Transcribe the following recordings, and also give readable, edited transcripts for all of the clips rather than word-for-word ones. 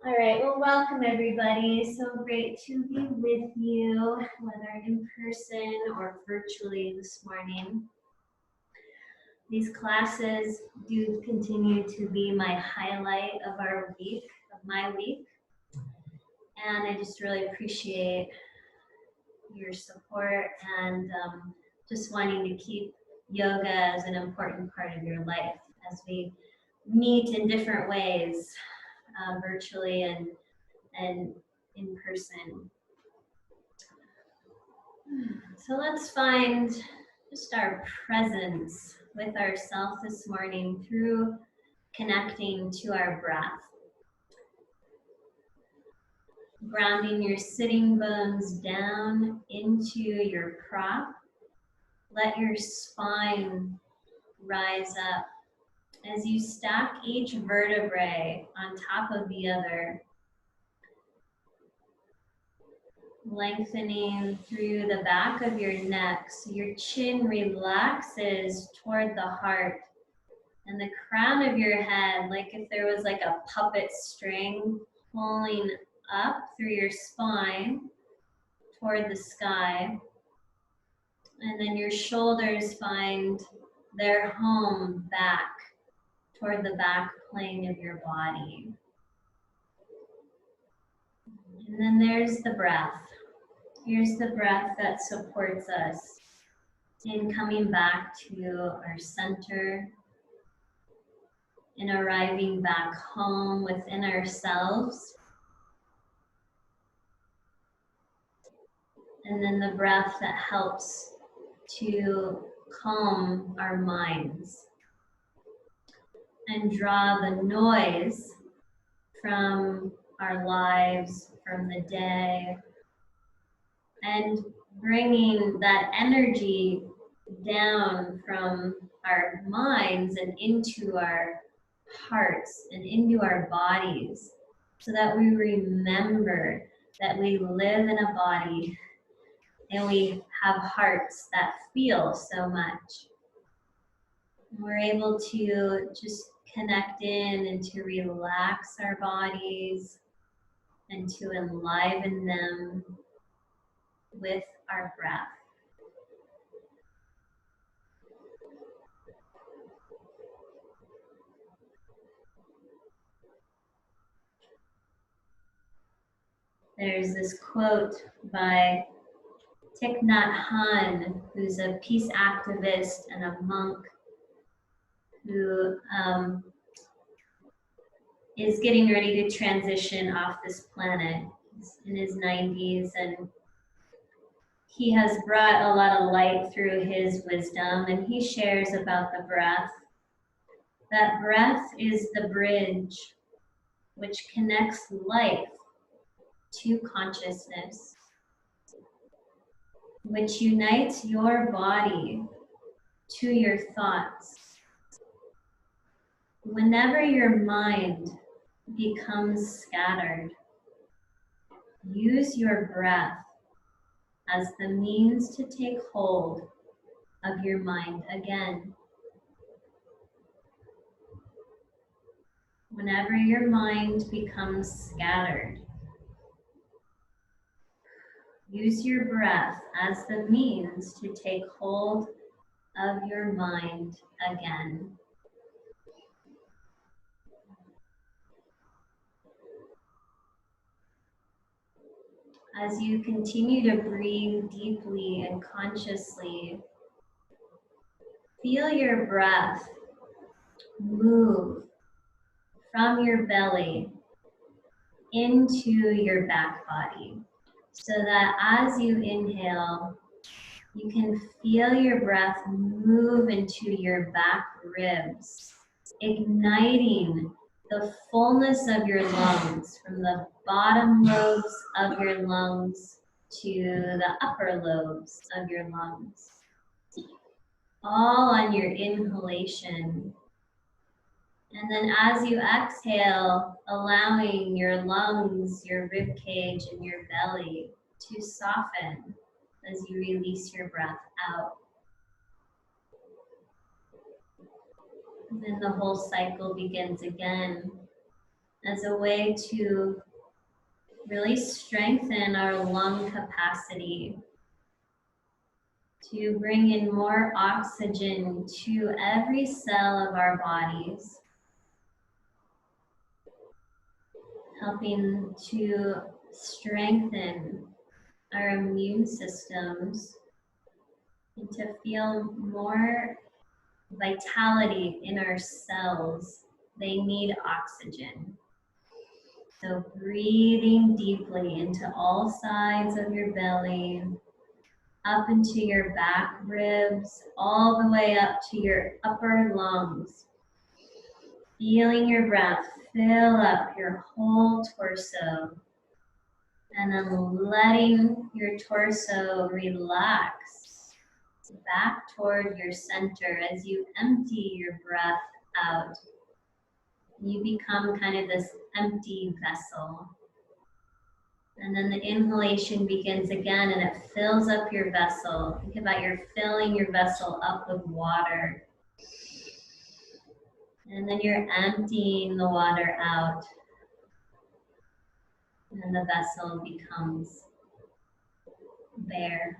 All right, well, welcome everybody. So great to be with you, whether in person or virtually this morning. These classes do continue to be my highlight of our week, of my week. And I just really appreciate your support and just wanting to keep yoga as an important part of your life as we meet in different ways, virtually and in person. So let's find just our presence with ourselves this morning through connecting to our breath. Grounding your sitting bones down into your prop. Let your spine rise up as you stack each vertebrae on top of the other, lengthening through the back of your neck so your chin relaxes toward the heart, and the crown of your head, like if there was like a puppet string pulling up through your spine toward the sky. And then your shoulders find their home back toward the back plane of your body. And then there's the breath. Here's the breath that supports us in coming back to our center, in arriving back home within ourselves. And then the breath that helps to calm our minds and draw the noise from our lives, from the day, and bringing that energy down from our minds and into our hearts and into our bodies, so that we remember that we live in a body and we have hearts that feel so much. And we're able to just connect in and to relax our bodies and to enliven them with our breath. There's this quote by Thich Nhat Hanh, who's a peace activist and a monk who is getting ready to transition off this planet. He's in his 90s, and he has brought a lot of light through his wisdom, and he shares about the breath. That breath is the bridge which connects life to consciousness, which unites your body to your thoughts. Whenever your mind becomes scattered, use your breath as the means to take hold of your mind again. Whenever your mind becomes scattered, use your breath as the means to take hold of your mind again. As you continue to breathe deeply and consciously, feel your breath move from your belly into your back body, so that as you inhale, you can feel your breath move into your back ribs, igniting the fullness of your lungs from the bottom lobes of your lungs to the upper lobes of your lungs. All on your inhalation. And then as you exhale, allowing your lungs, your rib cage, and your belly to soften as you release your breath out. And then the whole cycle begins again. as a way to really strengthen our lung capacity, to bring in more oxygen to every cell of our bodies, helping to strengthen our immune systems and to feel more vitality in our cells. They need oxygen. So breathing deeply into all sides of your belly, up into your back ribs, all the way up to your upper lungs. Feeling your breath fill up your whole torso, and then letting your torso relax back toward your center as you empty your breath out. You become kind of this empty vessel. And then the inhalation begins again and it fills up your vessel. Think about you're filling your vessel up with water. And then you're emptying the water out. And the vessel becomes bare,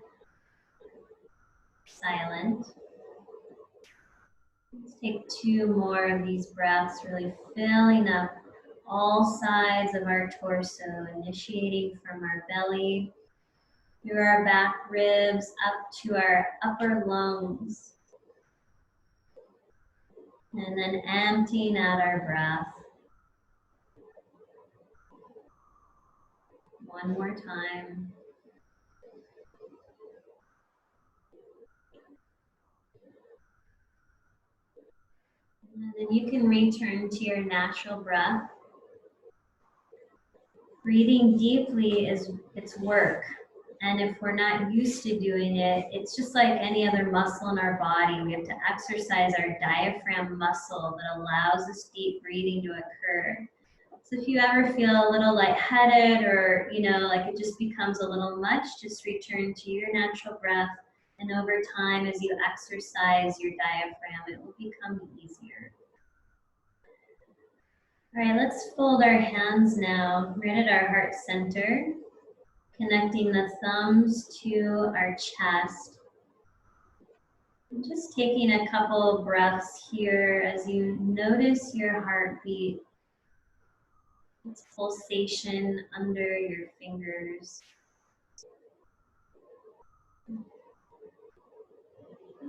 silent. Let's take 2 more of these breaths, really filling up all sides of our torso, initiating from our belly, through our back ribs, up to our upper lungs. And then emptying out our breath. One more time. And then you can return to your natural breath. Breathing deeply is its work. And if we're not used to doing it, it's just like any other muscle in our body. We have to exercise our diaphragm muscle that allows this deep breathing to occur. So if you ever feel a little lightheaded or, like it just becomes a little much, just return to your natural breath. And over time, as you exercise your diaphragm, it will become easier. All right, let's fold our hands now right at our heart center, connecting the thumbs to our chest. And just taking a couple of breaths here as you notice your heartbeat, its pulsation under your fingers.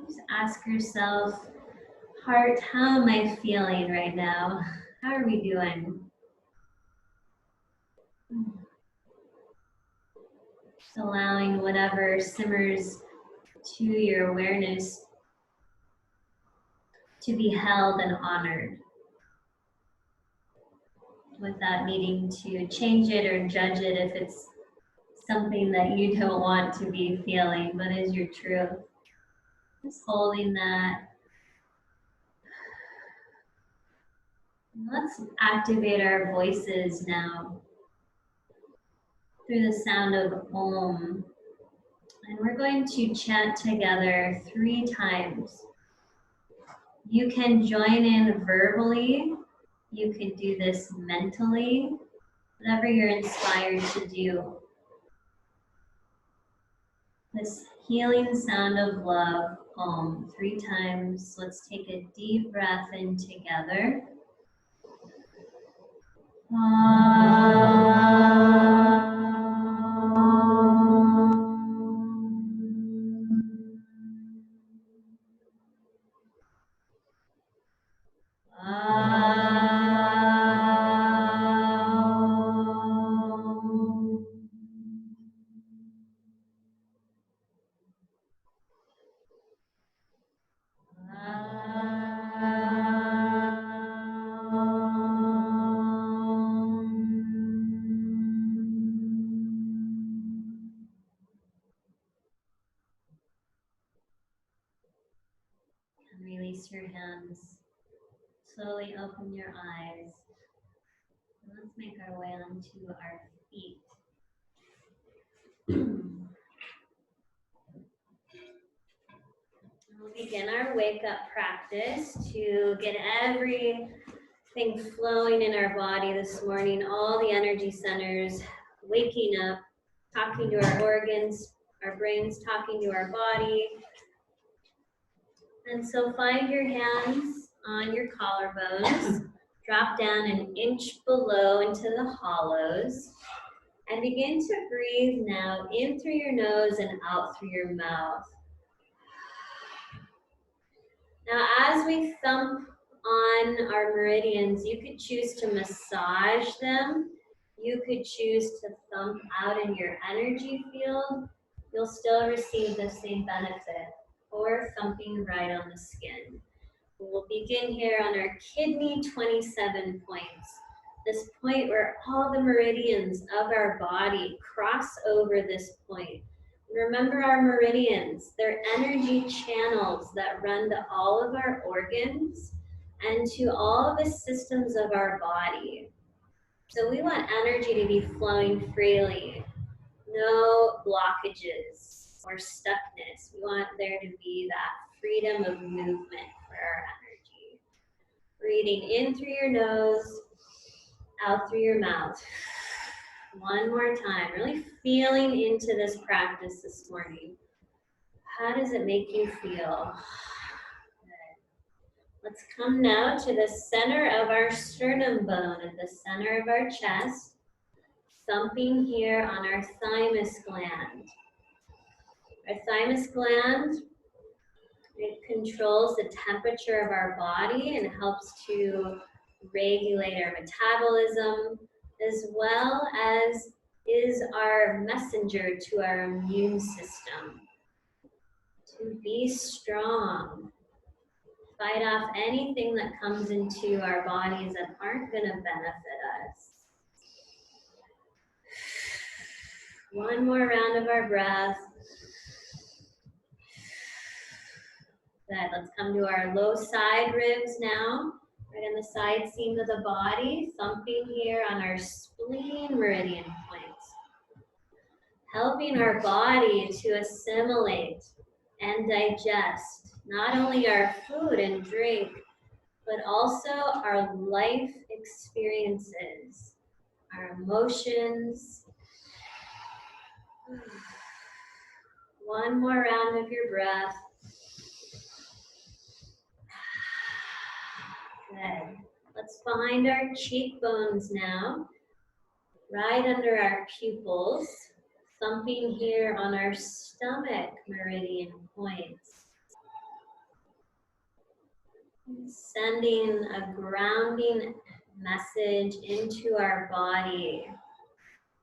Just ask yourself, heart, how am I feeling right now? How are we doing? Just allowing whatever simmers to your awareness to be held and honored without needing to change it or judge it if it's something that you don't want to be feeling, but is your truth. Just holding that. Let's activate our voices now through the sound of Om. And we're going to chant together 3 times. You can join in verbally. You can do this mentally, whatever you're inspired to do. This healing sound of love, Om, 3 times. Let's take a deep breath in together. Release your hands. Slowly open your eyes. And let's make our way onto our feet. We'll begin our wake up practice to get every Thing flowing in our body this morning, all the energy centers waking up, talking to our organs, our brains talking to our body. And so find your hands on your collarbones, drop down an inch below into the hollows, and begin to breathe now in through your nose and out through your mouth. Now, as we thump on our meridians, you could choose to massage them. You could choose to thump out in your energy field. You'll still receive the same benefit, or thumping right on the skin. We'll begin here on our kidney 27 points. This point where all the meridians of our body cross over this point. Remember our meridians, they're energy channels that run to all of our organs and to all of the systems of our body. So we want energy to be flowing freely, no blockages or stuckness. We want there to be that freedom of movement for our energy. Breathing in through your nose, out through your mouth. One more time, really feeling into this practice this morning. How does it make you feel? Good. Let's come now to the center of our sternum bone, at the center of our chest, thumping here on our thymus gland. Our thymus gland, it controls the temperature of our body and helps to regulate our metabolism, as well as is our messenger to our immune system. To be strong, fight off anything that comes into our bodies that aren't going to benefit us. One more round of our breath. Good. Let's come to our low side ribs now. Right on the side seam of the body, thumping here on our spleen meridian points. Helping our body to assimilate and digest not only our food and drink, but also our life experiences, our emotions. One more round of your breath. Good. Let's find our cheekbones now, right under our pupils, thumping here on our stomach meridian points. Sending a grounding message into our body,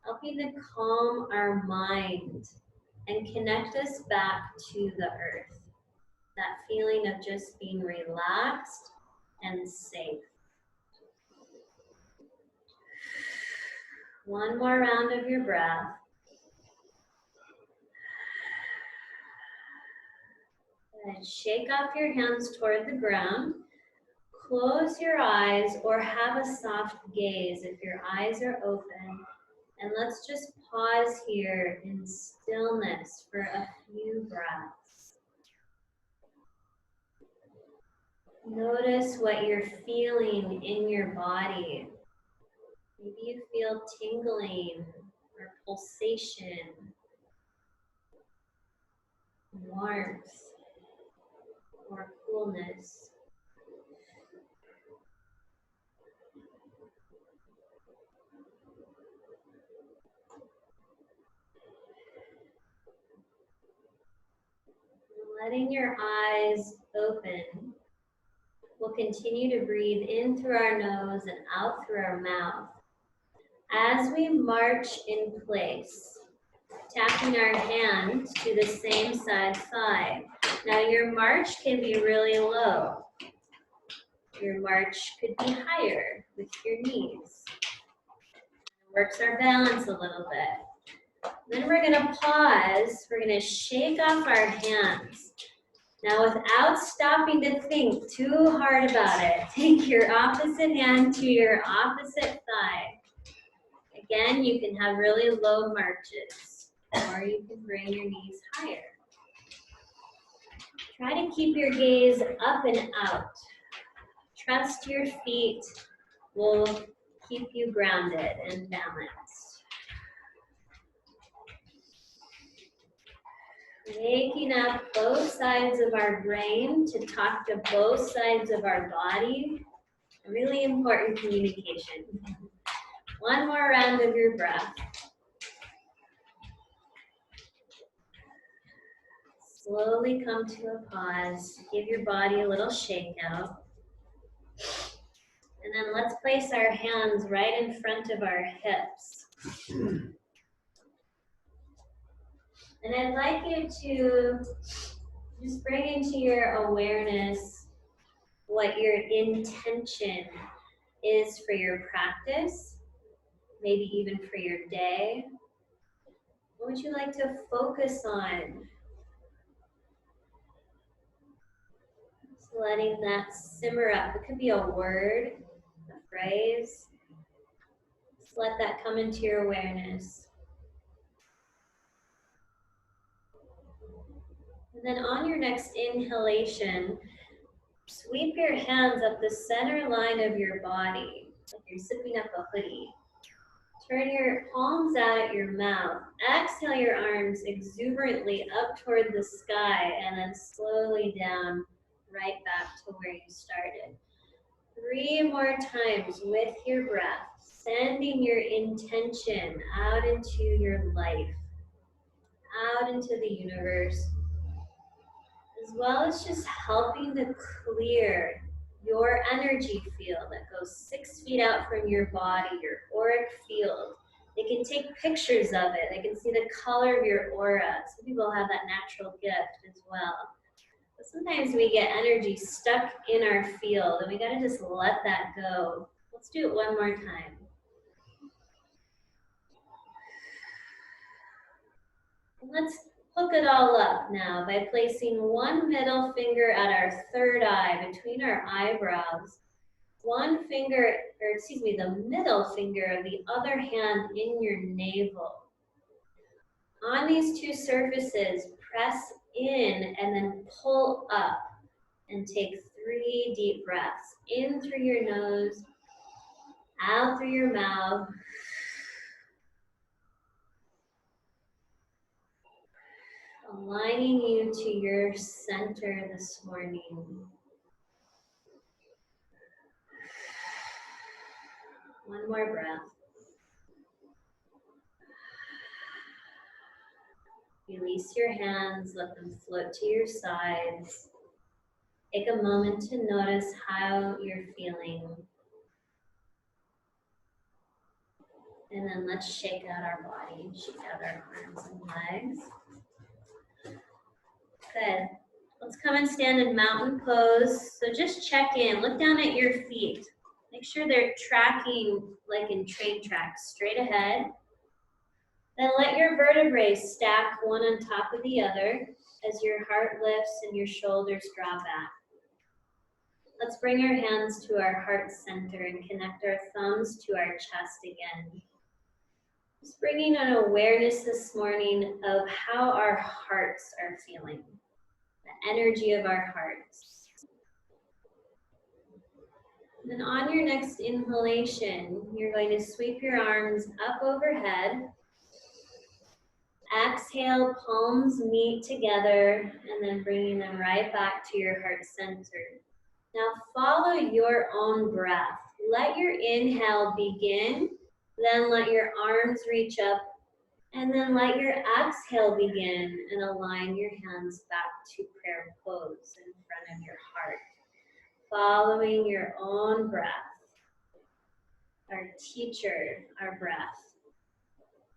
helping to calm our mind and connect us back to the earth. That feeling of just being relaxed and safe. One more round of your breath. And shake off your hands toward the ground. Close your eyes or have a soft gaze if your eyes are open. And let's just pause here in stillness for a few breaths. Notice what you're feeling in your body. Maybe you feel tingling or pulsation, warmth, or coolness. Letting your eyes open, we'll continue to breathe in through our nose and out through our mouth. As we march in place, tapping our hands to the same side thigh. Now your march can be really low. Your march could be higher with your knees. Works our balance a little bit. Then we're gonna pause. We're gonna shake off our hands. Now without stopping to think too hard about it, take your opposite hand to your opposite thigh. Again, you can have really low marches, or you can bring your knees higher. Try to keep your gaze up and out. Trust your feet will keep you grounded and balanced. Waking up both sides of our brain to talk to both sides of our body. Really important communication. One more round of your breath. Slowly come to a pause. Give your body a little shake out. And then let's place our hands right in front of our hips. And I'd like you to just bring into your awareness what your intention is for your practice, maybe even for your day. What would you like to focus on? Just letting that simmer up. It could be a word, a phrase. Just let that come into your awareness. And then on your next inhalation, sweep your hands up the center line of your body, like you're zipping up a hoodie. Turn your palms out at your mouth. Exhale your arms exuberantly up toward the sky and then slowly down right back to where you started. 3 more times with your breath, sending your intention out into your life, out into the universe, as well as just helping to clear your energy field that goes 6 feet out from your body, your auric field. They can take pictures of it. They can see the color of your aura. Some people have that natural gift as well. But sometimes we get energy stuck in our field and we gotta just let that go. Let's do it one more time. And let's hook it all up now by placing one middle finger at our third eye between our eyebrows. One finger, the middle finger of the other hand in your navel. On these two surfaces, press in and then pull up and take 3 deep breaths. In through your nose, out through your mouth. Aligning you to your center this morning. One more breath. Release your hands, let them float to your sides. Take a moment to notice how you're feeling. And then let's shake out our body, shake out our arms and legs. Good. Let's come and stand in mountain pose. So just check in, look down at your feet. Make sure they're tracking like in train tracks, straight ahead. Then let your vertebrae stack one on top of the other as your heart lifts and your shoulders draw back. Let's bring our hands to our heart center and connect our thumbs to our chest again. Just bringing an awareness this morning of how our hearts are feeling, the energy of our hearts. And then on your next inhalation, you're going to sweep your arms up overhead. Exhale, palms meet together, and then bringing them right back to your heart center. Now follow your own breath. Let your inhale begin, then let your arms reach up, and then let your exhale begin and align your hands back to prayer pose in front of your heart. Following your own breath. Our teacher, our breath.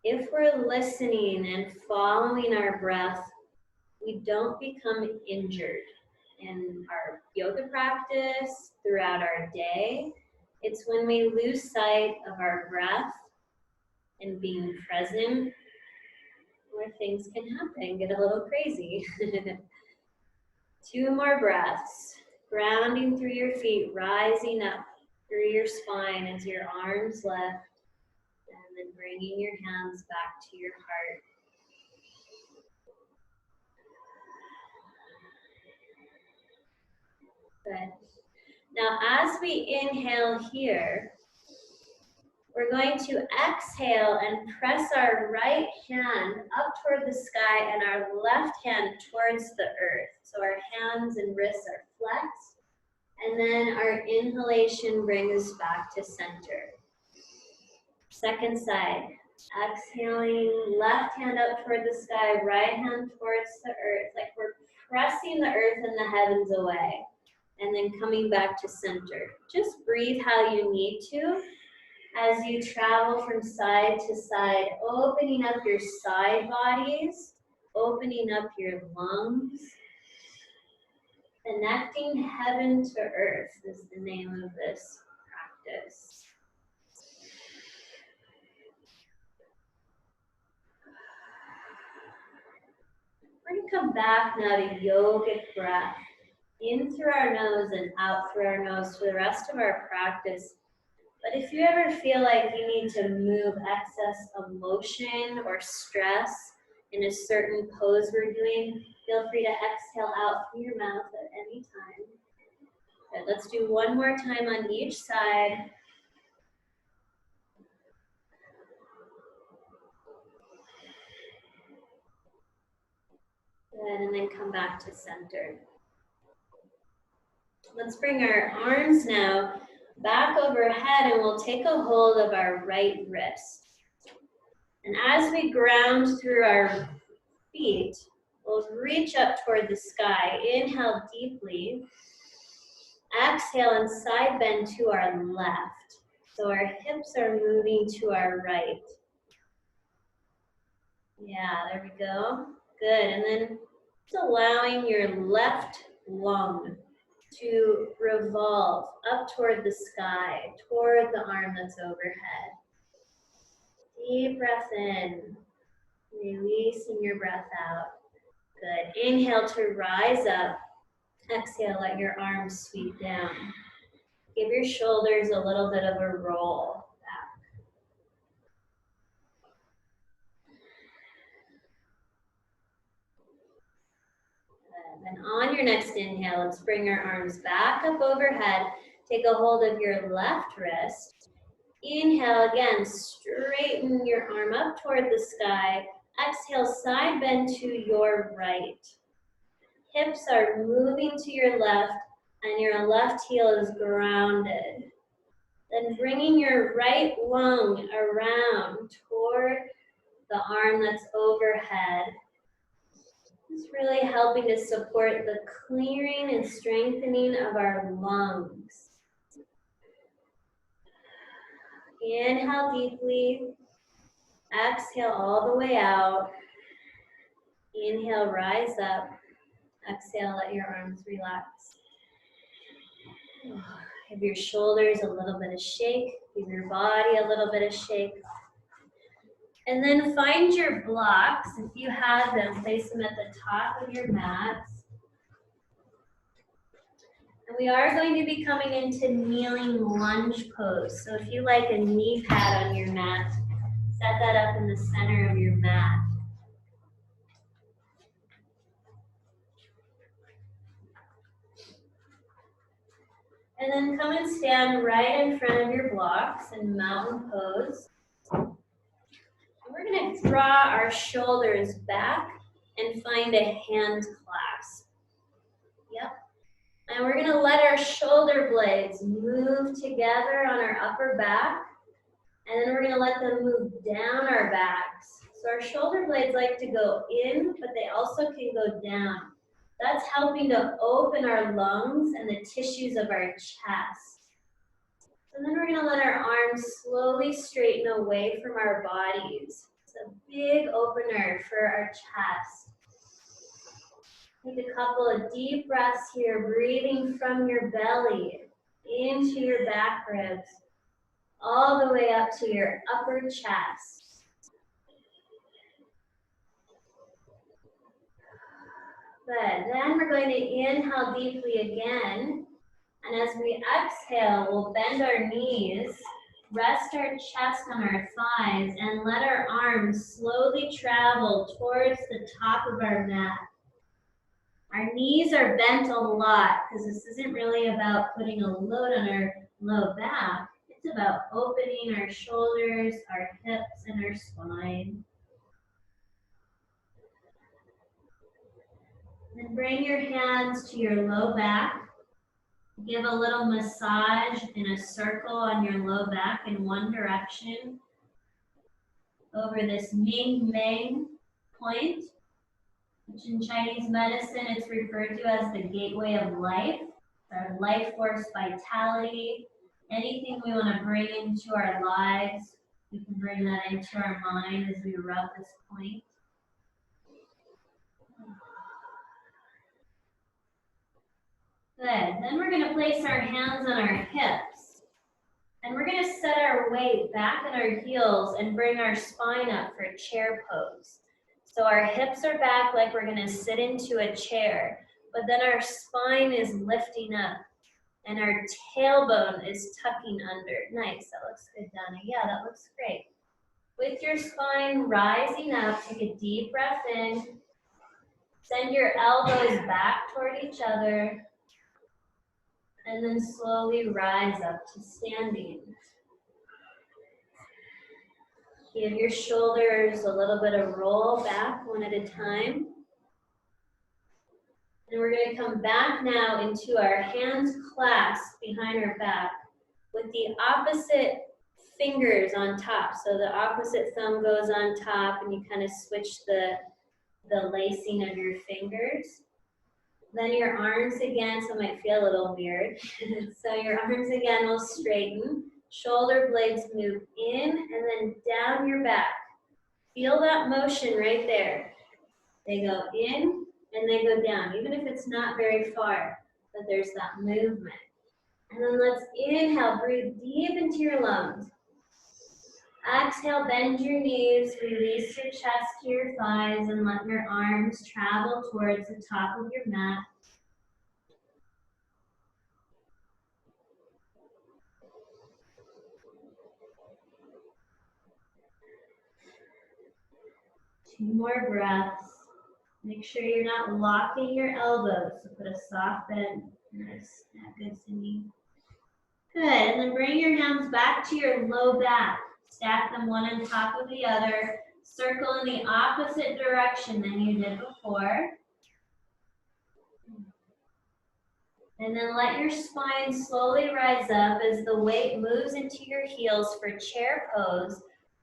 If we're listening and following our breath, we don't become injured in our yoga practice, throughout our day. It's when we lose sight of our breath and being present where things can happen, get a little crazy. 2 more breaths, grounding through your feet, rising up through your spine as your arms lift, and then bringing your hands back to your heart. Good. Now, as we inhale here, we're going to exhale and press our right hand up toward the sky and our left hand towards the earth. So our hands and wrists are flexed. And then our inhalation brings us back to center. Second side. Exhaling, left hand up toward the sky, right hand towards the earth, like we're pressing the earth and the heavens away. And then coming back to center. Just breathe how you need to as you travel from side to side, opening up your side bodies, opening up your lungs. Connecting heaven to earth is the name of this practice. We're going to come back now to yogic breath. In through our nose and out through our nose for the rest of our practice. But if you ever feel like you need to move excess emotion or stress in a certain pose we're doing, feel free to exhale out through your mouth at any time. Good, let's do one more time on each side. Good, and then come back to center. Let's bring our arms now back overhead and we'll take a hold of our right wrist. And as we ground through our feet, we'll reach up toward the sky. Inhale deeply. Exhale and side bend to our left. So our hips are moving to our right. Yeah, there we go. Good. And then just allowing your left lung to revolve up toward the sky, toward the arm that's overhead. Deep breath in, releasing your breath out. Good. Inhale to rise up. Exhale, let your arms sweep down. Give your shoulders a little bit of a roll back. Good. And on your next inhale, let's bring our arms back up overhead. Take a hold of your left wrist. Inhale again, straighten your arm up toward the sky. Exhale, side bend to your right. Hips are moving to your left and your left heel is grounded. Then bringing your right lung around toward the arm that's overhead. It's really helping to support the clearing and strengthening of our lungs. Inhale deeply. Exhale all the way out. Inhale, rise up. Exhale, let your arms relax. Give your shoulders a little bit of shake. Give your body a little bit of shake. And then find your blocks. If you have them, place them at the top of your mats. And we are going to be coming into kneeling lunge pose. So if you like a knee pad on your mat, set that up in the center of your mat. And then come and stand right in front of your blocks in mountain pose. And we're going to draw our shoulders back and find a hand clasp. Yep. And we're going to let our shoulder blades move together on our upper back. And then we're going to let them move down our backs. So our shoulder blades like to go in, but they also can go down. That's helping to open our lungs and the tissues of our chest. And then we're going to let our arms slowly straighten away from our bodies. It's a big opener for our chest. Take a couple of deep breaths here, breathing from your belly into your back ribs, all the way up to your upper chest. Good. Then we're going to inhale deeply again. And as we exhale, we'll bend our knees, rest our chest on our thighs, and let our arms slowly travel towards the top of our mat. Our knees are bent a lot because this isn't really about putting a load on our low back. It's It's about opening our shoulders, our hips, and our spine. Then bring your hands to your low back. Give a little massage in a circle on your low back in one direction over this Ming Meng point, which in Chinese medicine it's referred to as the gateway of life, our life force vitality. Anything we want to bring into our lives, we can bring that into our mind as we rub this point. Good. Then we're going to place our hands on our hips. And we're going to set our weight back at our heels and bring our spine up for chair pose. So our hips are back like we're going to sit into a chair, but then our spine is lifting up and our tailbone is tucking under. Nice, that looks good, Donna. Yeah, that looks great. With your spine rising up, take a deep breath in. Send your elbows back toward each other. And then slowly rise up to standing. Give your shoulders a little bit of roll back one at a time. And we're going to come back now into our hands clasped behind our back with the opposite fingers on top. So the opposite thumb goes on top and you kind of switch the lacing of your fingers. Then your arms again, so it might feel a little weird. So your arms again will straighten. Shoulder blades move in and then down your back. Feel that motion right there. They go in and they go down, even if it's not very far, but there's that movement. And then let's inhale, breathe deep into your lungs. Exhale, bend your knees, release your chest to your thighs, and let your arms travel towards the top of your mat. Two more breaths. Make sure you're not locking your elbows, so put a soft bend. Nice, good, Cindy. Good, and then bring your hands back to your low back. Stack them one on top of the other. Circle in the opposite direction than you did before. And then let your spine slowly rise up as the weight moves into your heels for chair pose.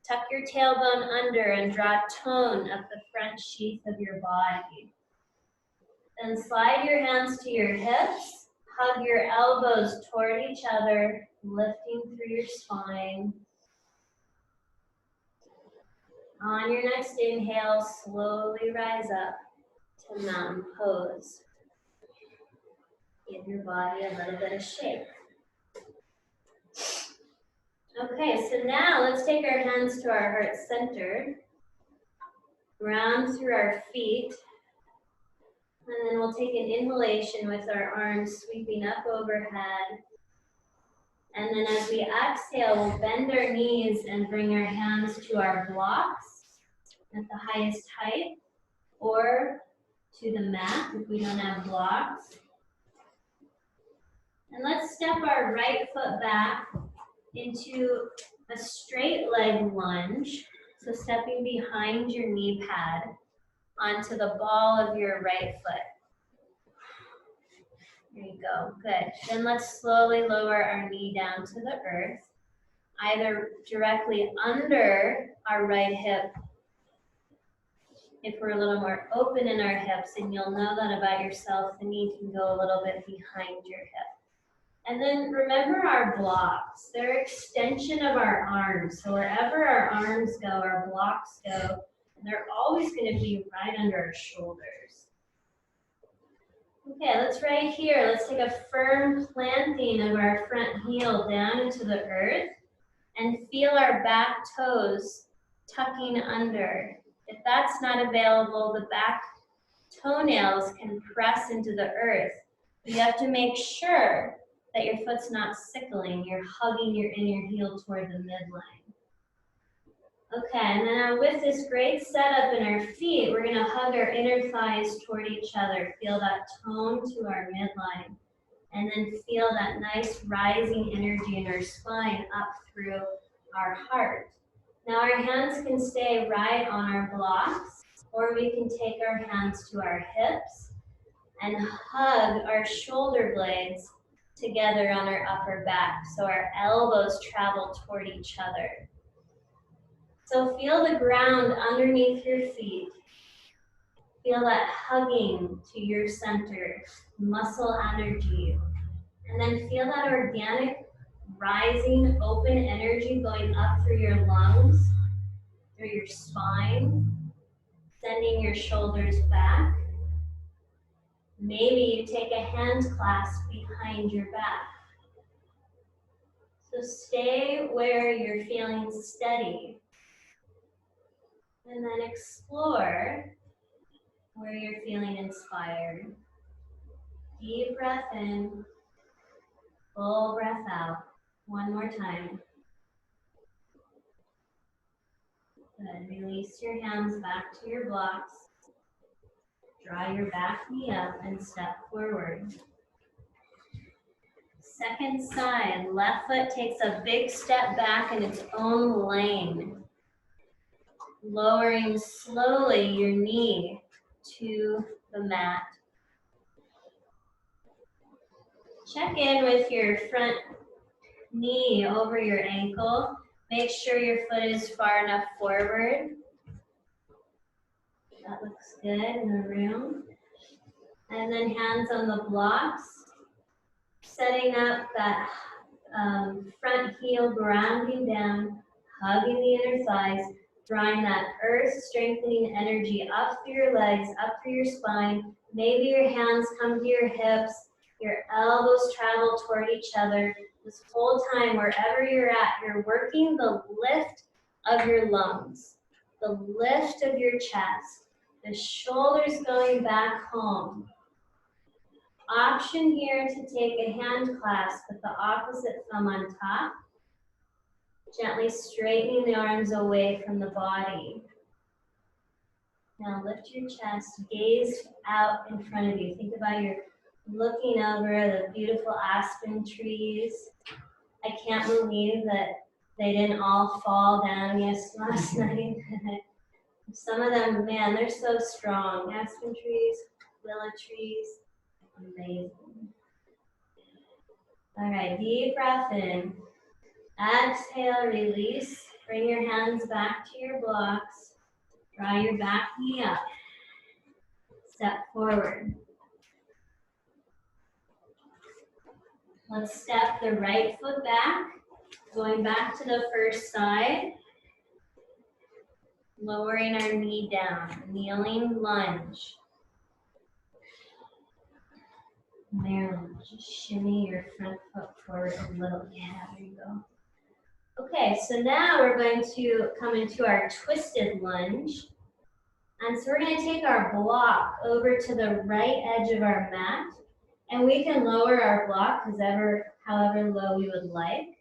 Tuck your tailbone under and draw tone up the front sheath of your body. Then slide your hands to your hips. Hug your elbows toward each other, lifting through your spine. On your next inhale, slowly rise up to mountain pose. Give your body a little bit of shake. Okay, so now let's take our hands to our heart center. Round through our feet. And then we'll take an inhalation with our arms sweeping up overhead. And then as we exhale, we'll bend our knees and bring our hands to our blocks at the highest height or to the mat if we don't have blocks. And let's step our right foot back into a straight leg lunge. So stepping behind your knee pad onto the ball of your right foot. There you go, good. Then let's slowly lower our knee down to the earth, either directly under our right hip. If we're a little more open in our hips, and you'll know that about yourself, the knee can go a little bit behind your hip. And then remember our blocks. They're extension of our arms. So wherever our arms go, our blocks go, and they're always going to be right under our shoulders. Okay, let's right here. Let's take a firm planting of our front heel down into the earth and feel our back toes tucking under. If that's not available, the back toenails can press into the earth. You have to make sure that your foot's not sickling. You're hugging your inner heel toward the midline. Okay, and then with this great setup in our feet, we're going to hug our inner thighs toward each other. Feel that tone to our midline. And then feel that nice rising energy in our spine up through our heart. Now our hands can stay right on our blocks, or we can take our hands to our hips and hug our shoulder blades together on our upper back so our elbows travel toward each other. So feel the ground underneath your feet. Feel that hugging to your center, muscle energy. And then feel that organic, rising, open energy going up through your lungs, through your spine, sending your shoulders back. Maybe you take a hand clasp behind your back. So stay where you're feeling steady. And then explore where you're feeling inspired. Deep breath in, full breath out. One more time. Good. Release your hands back to your blocks. Draw your back knee up and step forward. Second side, left foot takes a big step back in its own lane. Lowering slowly your knee to the mat. Check in with your front knee over your ankle. Make sure your foot is far enough forward. That looks good in the room. And then hands on the blocks. Setting up that front heel grounding down, hugging the inner thighs, drawing that earth strengthening energy up through your legs, up through your spine. Maybe your hands come to your hips, your elbows travel toward each other. This whole time, wherever you're at, you're working the lift of your lungs, the lift of your chest, the shoulders going back home. Option here to take a hand clasp with the opposite thumb on top, gently straightening the arms away from the body. Now lift your chest, gaze out in front of you. Think about you're looking over the beautiful aspen trees. I can't believe that they didn't all fall down last night. Some of them, man, they're so strong. Aspen trees, willow trees, amazing. All right, deep breath in. Exhale, release. Bring your hands back to your blocks. Draw your back knee up. Step forward. Let's step the right foot back, going back to the first side. Lowering our knee down, kneeling lunge. Marilyn, just shimmy your front foot forward a little. Yeah, there you go. Okay, so now we're going to come into our twisted lunge. And so we're going to take our block over to the right edge of our mat. And we can lower our block however low we would like.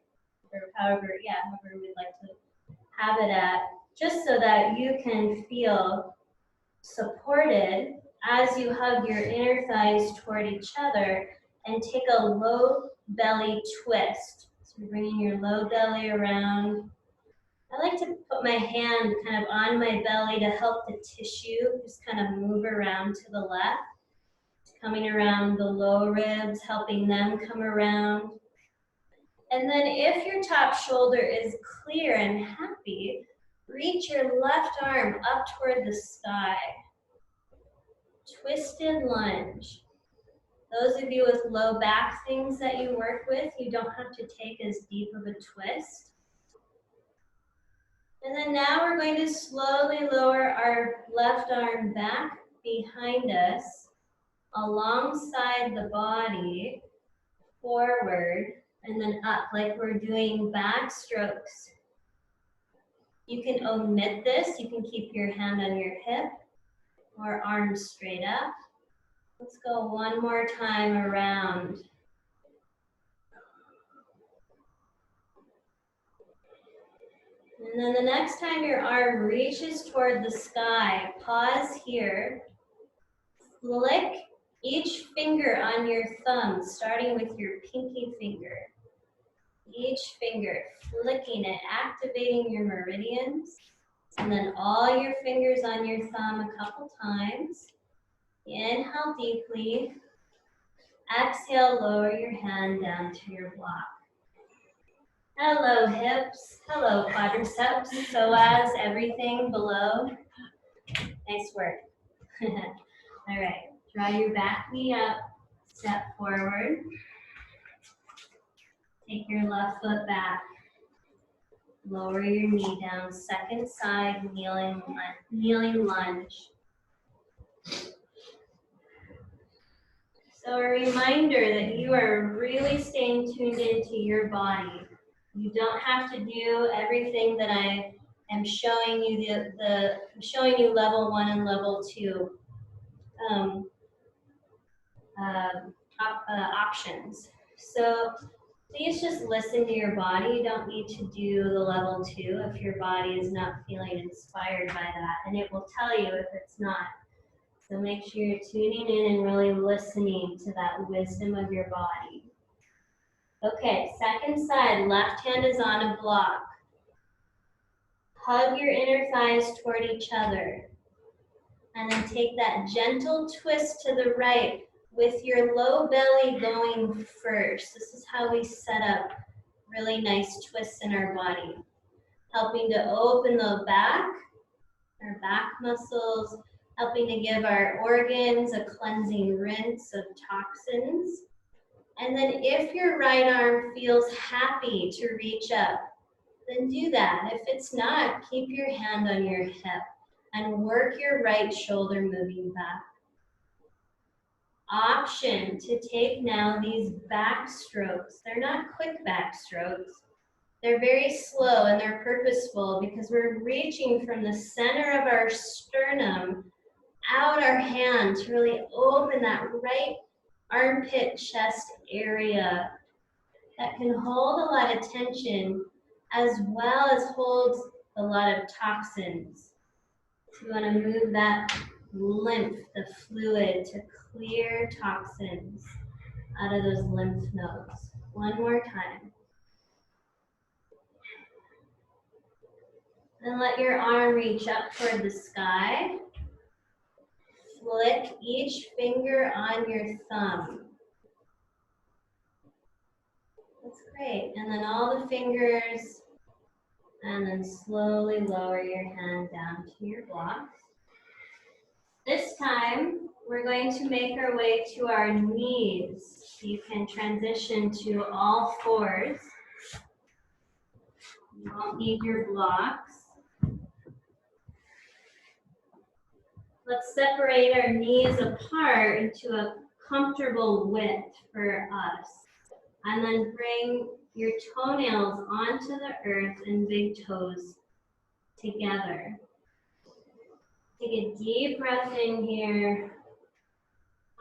Or however we'd like to have it at. Just so that you can feel supported as you hug your inner thighs toward each other and take a low belly twist. So you're bringing your low belly around. I like to put my hand kind of on my belly to help the tissue just kind of move around to the left. Coming around the low ribs, helping them come around. And then if your top shoulder is clear and happy, reach your left arm up toward the sky. Twisted lunge. Those of you with low back things that you work with, you don't have to take as deep of a twist. And then now we're going to slowly lower our left arm back behind us, alongside the body, forward, and then up like we're doing back strokes. You can omit this. You can keep your hand on your hip or arms straight up. Let's go one more time around. And then the next time your arm reaches toward the sky, pause here. Flick Each finger on your thumb, starting with your pinky finger. Each finger, flicking it, activating your meridians. And then all your fingers on your thumb a couple times. Inhale deeply. Exhale, lower your hand down to your block. Hello, hips. Hello, quadriceps. Psoas, everything below. Nice work. All right, draw your back knee up, step forward. Take your left foot back. Lower your knee down, second side, kneeling lunge. So a reminder that you are really staying tuned into your body. You don't have to do everything that I am showing you, showing you level 1 and level 2 options. So please just listen to your body. You don't need to do the level 2 if your body is not feeling inspired by that, and it will tell you if it's not. So make sure you're tuning in and really listening to that wisdom of your body. Okay, second side, left hand is on a block. Hug your inner thighs toward each other. And then take that gentle twist to the right with your low belly going first. This is how we set up really nice twists in our body. Helping to open the back, our back muscles, helping to give our organs a cleansing rinse of toxins. And then if your right arm feels happy to reach up, then do that. If it's not, keep your hand on your hip and work your right shoulder moving back. Option to take now these back strokes. They're not quick back strokes. They're very slow and they're purposeful because we're reaching from the center of our sternum out our hand to really open that right armpit chest area that can hold a lot of tension as well as hold a lot of toxins. So you want to move that lymph, the fluid, to clear toxins out of those lymph nodes. One more time. Then let your arm reach up toward the sky. Flick each finger on your thumb. That's great. And then all the fingers, and then slowly lower your hand down to your blocks. This time, we're going to make our way to our knees. You can transition to all fours. You won't need your blocks. Let's separate our knees apart into a comfortable width for us. And then bring your toenails onto the earth and big toes together. Take a deep breath in here.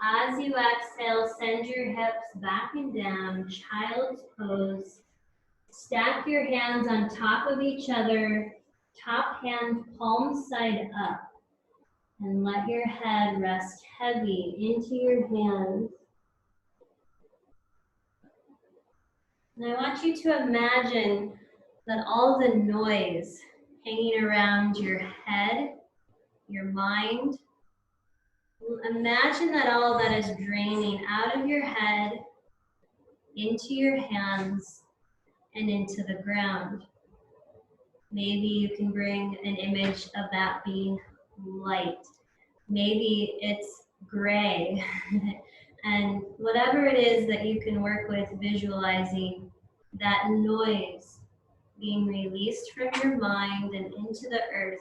As you exhale, send your hips back and down, child's pose. Stack your hands on top of each other, top hand palm side up. And let your head rest heavy into your hands. And I want you to imagine that all the noise hanging around your head, your mind, imagine that all that is draining out of your head, into your hands, and into the ground. Maybe you can bring an image of that being light. Maybe it's gray. And whatever it is that you can work with, visualizing that noise being released from your mind and into the earth,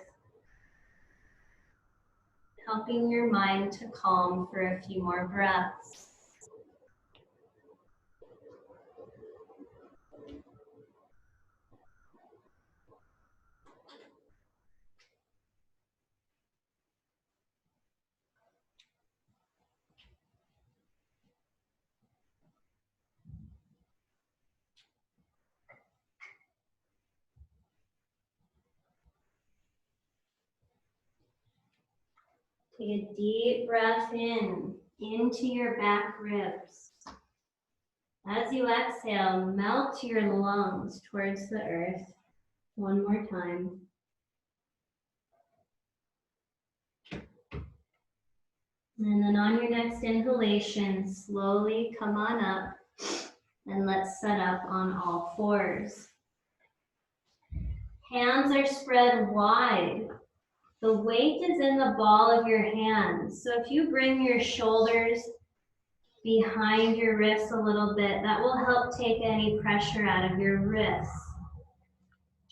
helping your mind to calm for a few more breaths. Take a deep breath in. into your back ribs. As you exhale, melt your lungs towards the earth. One more time. And then on your next inhalation, slowly come on up and let's set up on all fours. Hands are spread wide. The weight is in the ball of your hands. So if you bring your shoulders behind your wrists a little bit, that will help take any pressure out of your wrists.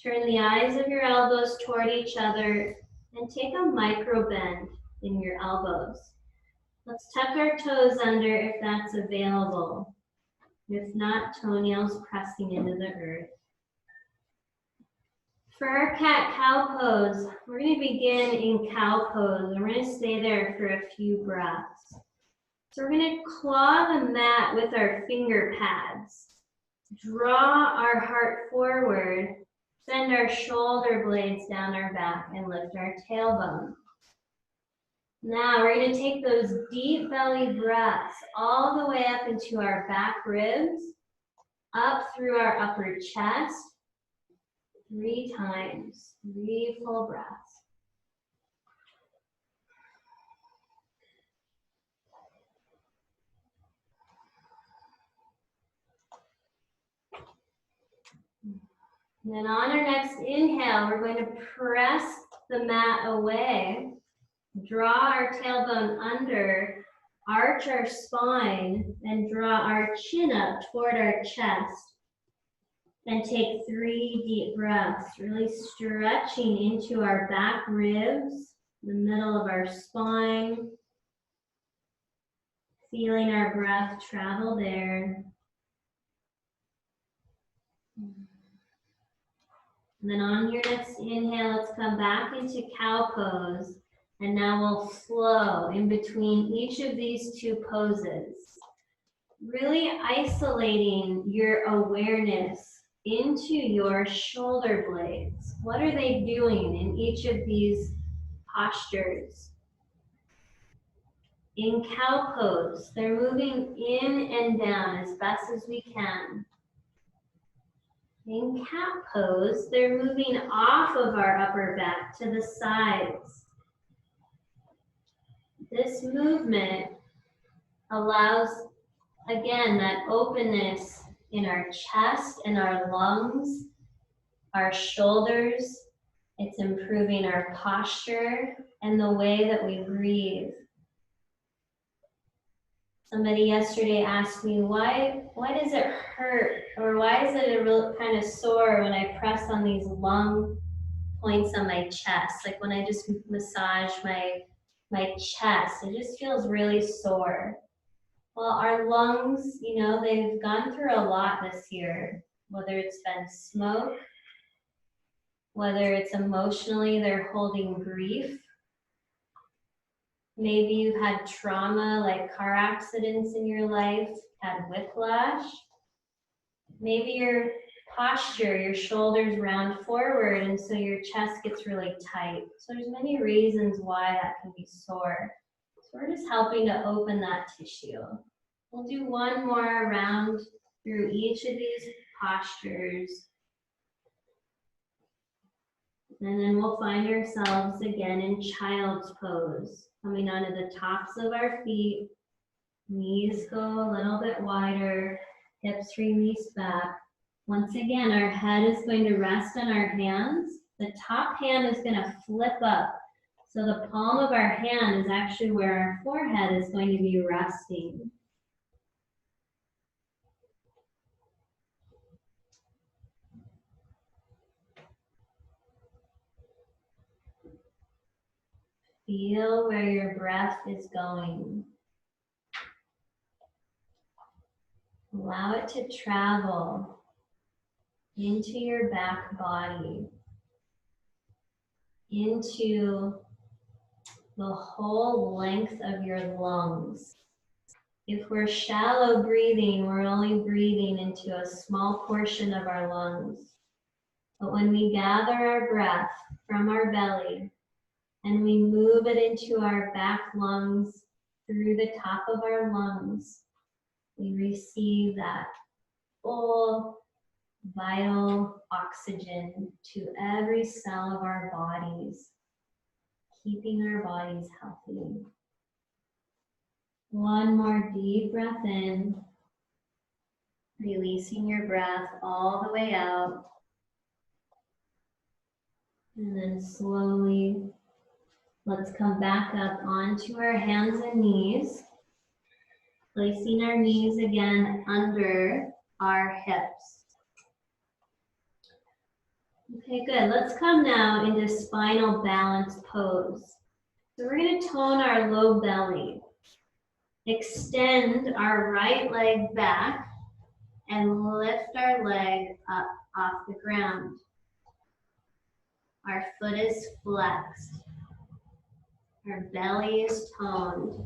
Turn the eyes of your elbows toward each other and take a micro bend in your elbows. Let's tuck our toes under if that's available. If not, toenails pressing into the earth. For our cat-cow pose, we're going to begin in cow pose, and we're going to stay there for a few breaths. So we're going to claw the mat with our finger pads. Draw our heart forward, send our shoulder blades down our back, and lift our tailbone. Now we're going to take those deep belly breaths all the way up into our back ribs, up through our upper chest, 3 times, 3 full breaths. And then on our next inhale, we're going to press the mat away, draw our tailbone under, arch our spine, and draw our chin up toward our chest. And take 3 deep breaths, really stretching into our back ribs, the middle of our spine, feeling our breath travel there. And then on your next inhale, let's come back into cow pose. And now we'll flow in between each of these 2 poses, really isolating your awareness into your shoulder blades. What are they doing in each of these postures? In cow pose, they're moving in and down as best as we can. In cat pose, they're moving off of our upper back to the sides. This movement allows, again, that openness in our chest and our lungs, our shoulders. It's improving our posture and the way that we breathe. Somebody yesterday asked me, why does it hurt? Or why is it a real kind of sore when I press on these lung points on my chest? Like when I just massage my chest, it just feels really sore. Well, our lungs, you know, they've gone through a lot this year, whether it's been smoke, whether it's emotionally, they're holding grief. Maybe you've had trauma like car accidents in your life, had whiplash. Maybe your posture, your shoulders round forward, and so your chest gets really tight. So there's many reasons why that can be sore. So we're just helping to open that tissue. We'll do one more round through each of these postures. And then we'll find ourselves again in child's pose, coming onto the tops of our feet. Knees go a little bit wider, hips release back. Once again, our head is going to rest on our hands. The top hand is going to flip up. So the palm of our hand is actually where our forehead is going to be resting. Feel where your breath is going. Allow it to travel into your back body, into the whole length of your lungs. If we're shallow breathing, we're only breathing into a small portion of our lungs. But when we gather our breath from our belly and we move it into our back lungs through the top of our lungs, we receive that full vital oxygen to every cell of our bodies, keeping our bodies healthy. One more deep breath in, releasing your breath all the way out. And then slowly, let's come back up onto our hands and knees, placing our knees again under our hips. Okay, good. Let's come now into spinal balance pose. So we're going to tone our low belly. Extend our right leg back and lift our leg up off the ground. Our foot is flexed. Our belly is toned.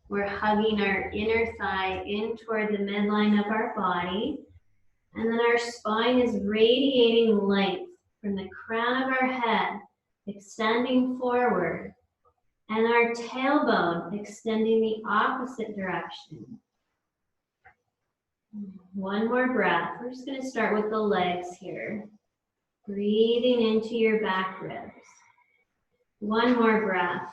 We're hugging our inner thigh in toward the midline of our body. And then our spine is radiating length from the crown of our head, extending forward. And our tailbone extending the opposite direction. One more breath. We're just going to start with the legs here. Breathing into your back ribs. One more breath.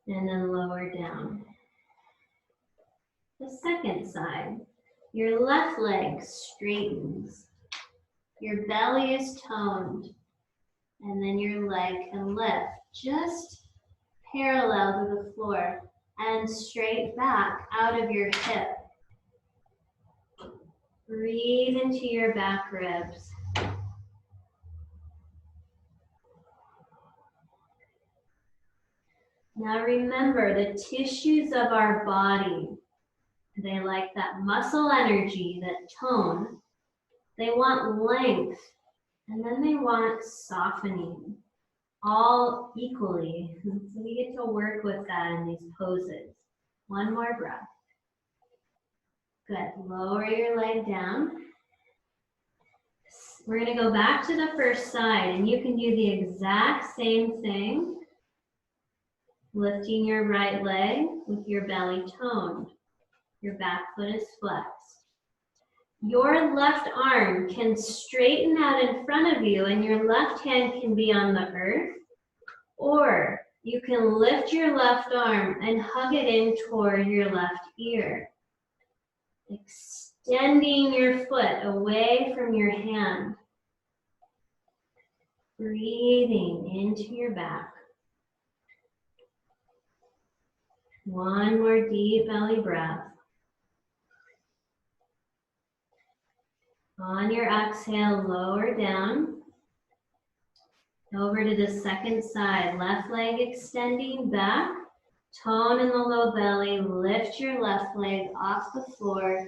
And then lower down. The second side. Your left leg straightens. Your belly is toned. And then your leg can lift just parallel to the floor and straight back out of your hip. Breathe into your back ribs. Now remember, the tissues of our body, they like that muscle energy, that tone. They want length, and then they want softening, all equally. So we get to work with that in these poses. One more breath. Good. Lower your leg down. We're going to go back to the first side, and you can do the exact same thing. Lifting your right leg with your belly toned. Your back foot is flexed. Your left arm can straighten out in front of you, and your left hand can be on the earth. Or you can lift your left arm and hug it in toward your left ear. Extending your foot away from your hand. Breathing into your back. One more deep belly breath. On your exhale, lower down. Over to the second side. Left leg extending back. Tone in the low belly. Lift your left leg off the floor.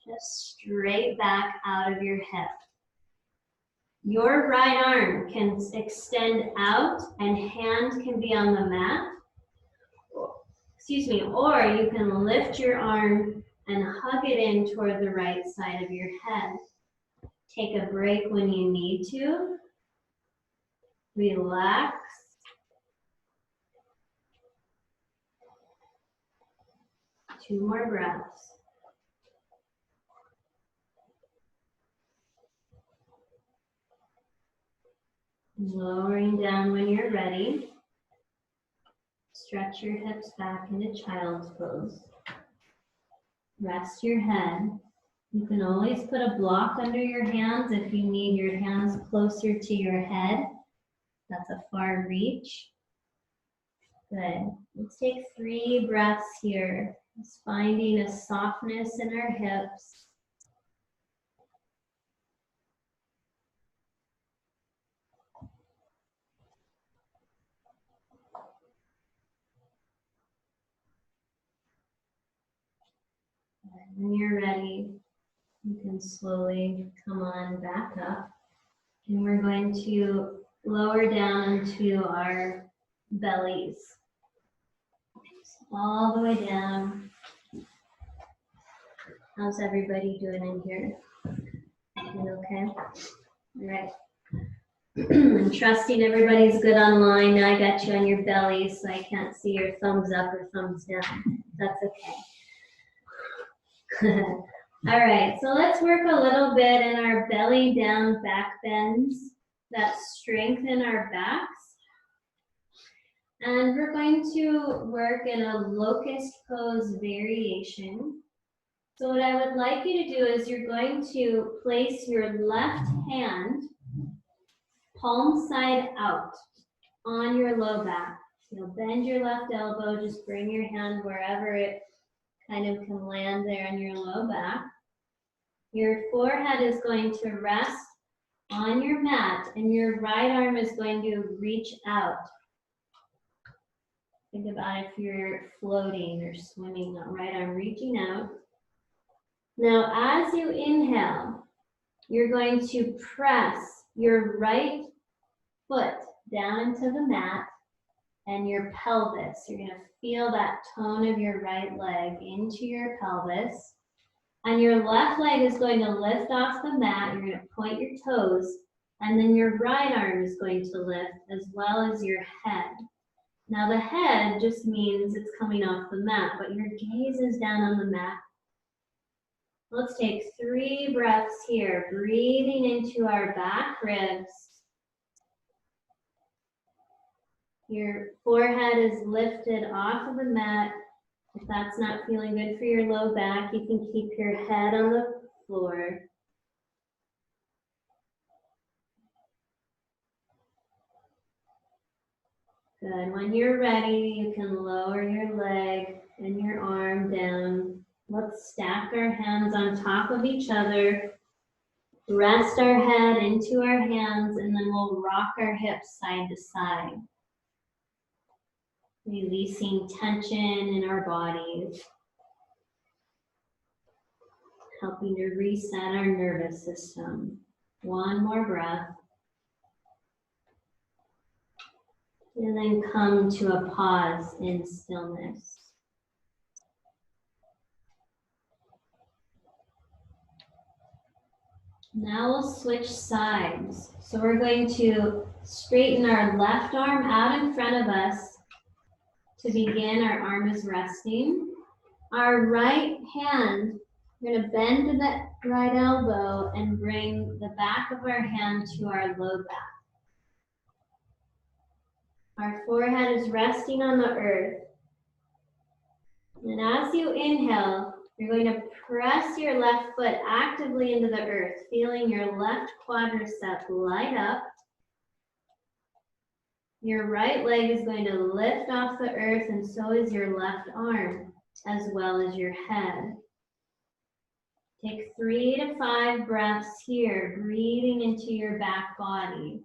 Just straight back out of your hip. Your right arm can extend out and hand can be on the mat. Excuse me, or you can lift your arm and hug it in toward the right side of your head. Take a break when you need to. Relax. Two more breaths. Lowering down when you're ready. Stretch your hips back into child's pose. Rest your head. You can always put a block under your hands if you need your hands closer to your head. That's a far reach. Good. Let's take 3 breaths here. Just finding a softness in our hips. When you're ready, you can slowly come on back up. And we're going to lower down into our bellies. All the way down. How's everybody doing in here? Doing okay? All right. I'm trusting everybody's good online. Now I got you on your belly, so I can't see your thumbs up or thumbs down. That's okay. All right, so let's work a little bit in our belly down back bends that strengthen our backs. And we're going to work in a locust pose variation. So what I would like you to do is you're going to place your left hand palm side out on your low back. You'll bend your left elbow, just bring your hand wherever it kind of can land there on your low back. Your forehead is going to rest on your mat and your right arm is going to reach out. Think about if you're floating or swimming, right arm reaching out. Now, as you inhale, you're going to press your right foot down into the mat and your pelvis. You're going to feel that tone of your right leg into your pelvis. And your left leg is going to lift off the mat. You're going to point your toes. And then your right arm is going to lift as well as your head. Now the head just means it's coming off the mat, but your gaze is down on the mat. Let's take 3 breaths here, breathing into our back ribs. Your forehead is lifted off of the mat. If that's not feeling good for your low back, you can keep your head on the floor. Good. When you're ready, you can lower your leg and your arm down. Let's stack our hands on top of each other. Rest our head into our hands, and then we'll rock our hips side to side. Releasing tension in our bodies. Helping to reset our nervous system. One more breath. And then come to a pause in stillness. Now we'll switch sides. So we're going to straighten our left arm out in front of us. To begin, our arm is resting. Our right hand, we're going to bend to the right elbow and bring the back of our hand to our low back. Our forehead is resting on the earth. And as you inhale, you're going to press your left foot actively into the earth, feeling your left quadricep light up. Your right leg is going to lift off the earth, and so is your left arm, as well as your head. Take 3 to 5 breaths here, breathing into your back body.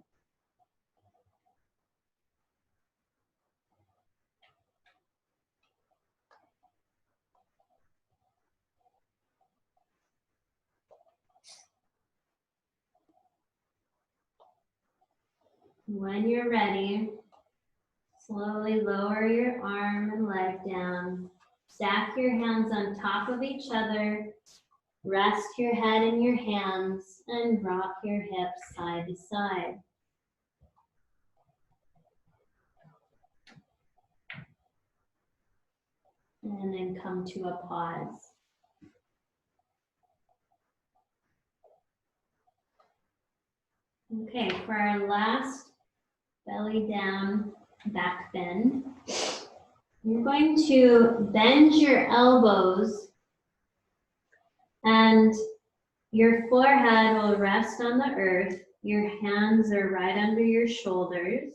When you're ready, slowly lower your arm and leg down. Stack your hands on top of each other. Rest your head in your hands and rock your hips side to side. And then come to a pause. Okay, for our last belly down back bend, you're going to bend your elbows and your forehead will rest on the earth. Your hands are right under your shoulders.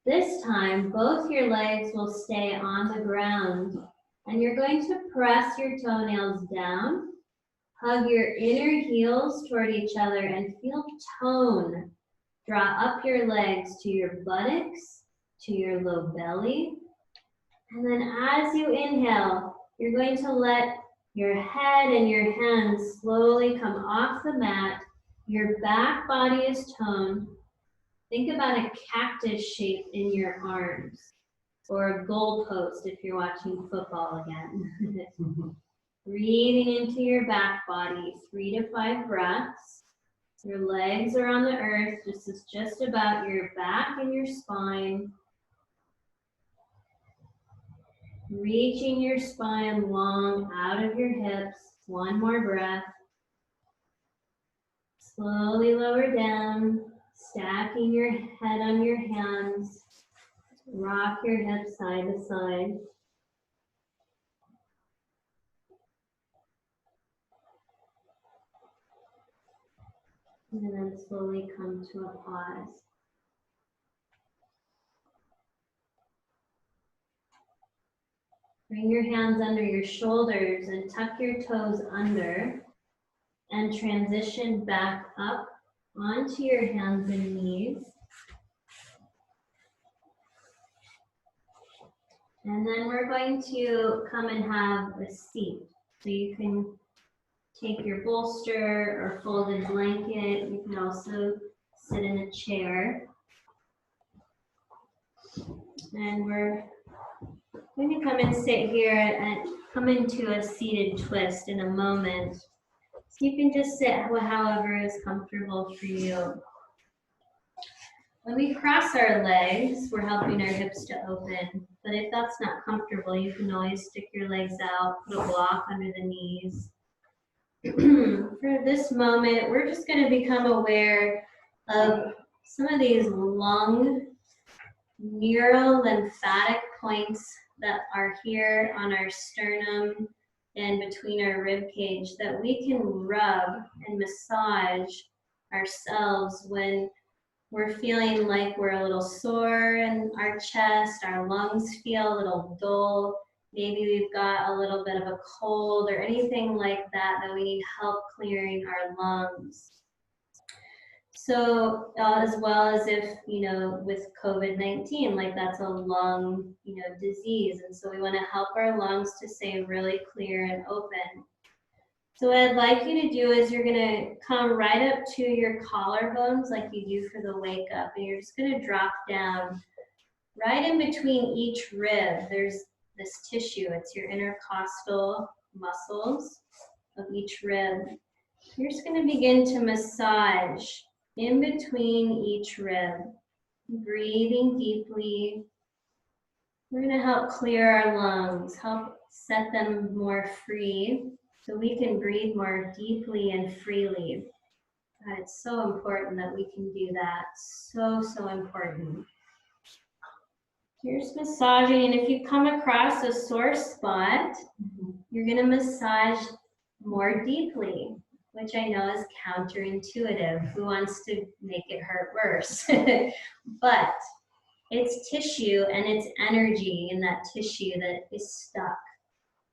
This time, both your legs will stay on the ground, and you're going to press your toenails down, hug your inner heels toward each other, and feel tone. Draw up your legs to your buttocks, to your low belly. And then as you inhale, you're going to let your head and your hands slowly come off the mat. Your back body is toned. Think about a cactus shape in your arms, or a goalpost if you're watching football again. Breathing into your back body, 3 to 5 breaths. Your legs are on the earth. This is just about your back and your spine. Reaching your spine long out of your hips. One more breath. Slowly lower down, stacking your head on your hands. Rock your hips side to side. And then slowly come to a pause. Bring your hands under your shoulders and tuck your toes under and transition back up onto your hands and knees. And then we're going to come and have a seat. So you can take your bolster or folded blanket. You can also sit in a chair. And we're going to come and sit here and come into a seated twist in a moment. So you can just sit however is comfortable for you. When we cross our legs, we're helping our hips to open. But if that's not comfortable, you can always stick your legs out, put a block under the knees. For this moment, we're just going to become aware of some of these lung neural lymphatic points that are here on our sternum and between our rib cage that we can rub and massage ourselves when we're feeling like we're a little sore in our chest, our lungs feel a little dull, maybe we've got a little bit of a cold or anything like that that we need help clearing our lungs. So as well as if, with COVID-19, like that's a lung, disease. And so we want to help our lungs to stay really clear and open. So what I'd like you to do is you're going to come right up to your collarbones like you do for the wake up. And you're just going to drop down right in between each rib. There's this tissue. It's your intercostal muscles of each rib. You're just going to begin to massage in between each rib, breathing deeply. We're going to help clear our lungs, help set them more free so we can breathe more deeply and freely. God, it's so important that we can do that. So, so important. You're just massaging, and if you come across a sore spot, you're going to massage more deeply, which I know is counterintuitive. Who wants to make it hurt worse? But it's tissue and it's energy in that tissue that is stuck.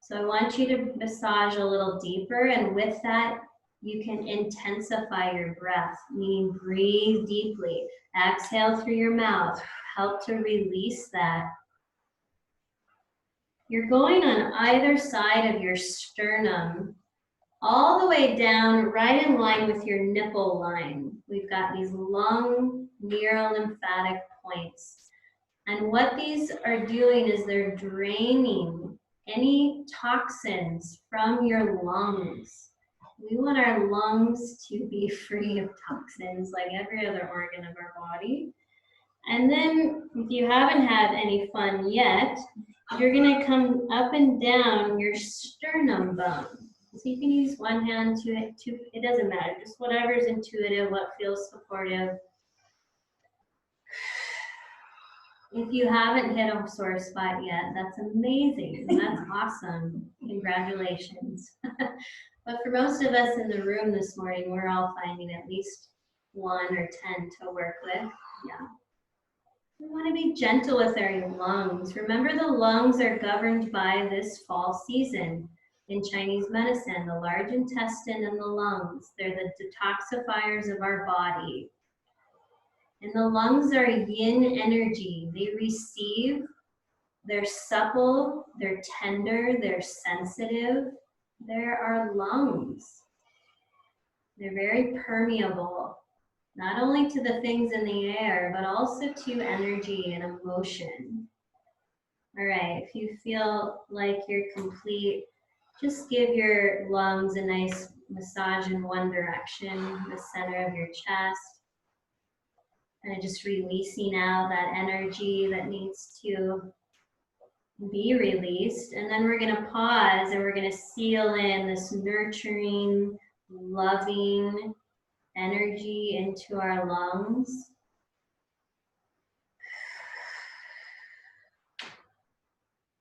So I want you to massage a little deeper, and with that, you can intensify your breath, meaning breathe deeply. Exhale through your mouth. Help to release that. You're going on either side of your sternum, all the way down, right in line with your nipple line. We've got these lung neural lymphatic points. And what these are doing is they're draining any toxins from your lungs. We want our lungs to be free of toxins like every other organ of our body. And then if you haven't had any fun yet, you're going to come up and down your sternum bone. So you can use one hand to it doesn't matter, just whatever's intuitive, what feels supportive. If you haven't hit a sore spot yet, that's amazing. That's awesome. Congratulations. But for most of us in the room this morning, we're all finding at least 1 or 10 to work with. Yeah. We want to be gentle with our lungs. Remember, the lungs are governed by this fall season. In Chinese medicine, the large intestine and the lungs, they're the detoxifiers of our body. And the lungs are yin energy. They receive, they're supple, they're tender, they're sensitive. They're our lungs. They're very permeable, not only to the things in the air, but also to energy and emotion. All right, if you feel like you're complete, just give your lungs a nice massage in one direction, the center of your chest. And just releasing out that energy that needs to be released. And then we're going to pause and we're going to seal in this nurturing, loving energy into our lungs.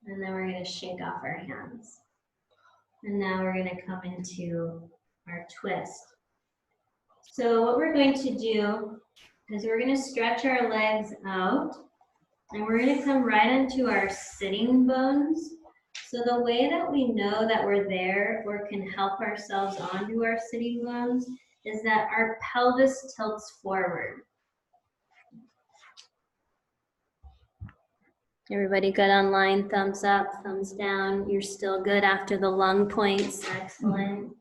And then we're going to shake off our hands. And now we're going to come into our twist. So what we're going to do is we're going to stretch our legs out and we're going to come right into our sitting bones. So the way that we know that we're there or can help ourselves onto our sitting bones is that our pelvis tilts forward. Everybody good online? Thumbs up, thumbs down. You're still good after the lung points. Excellent.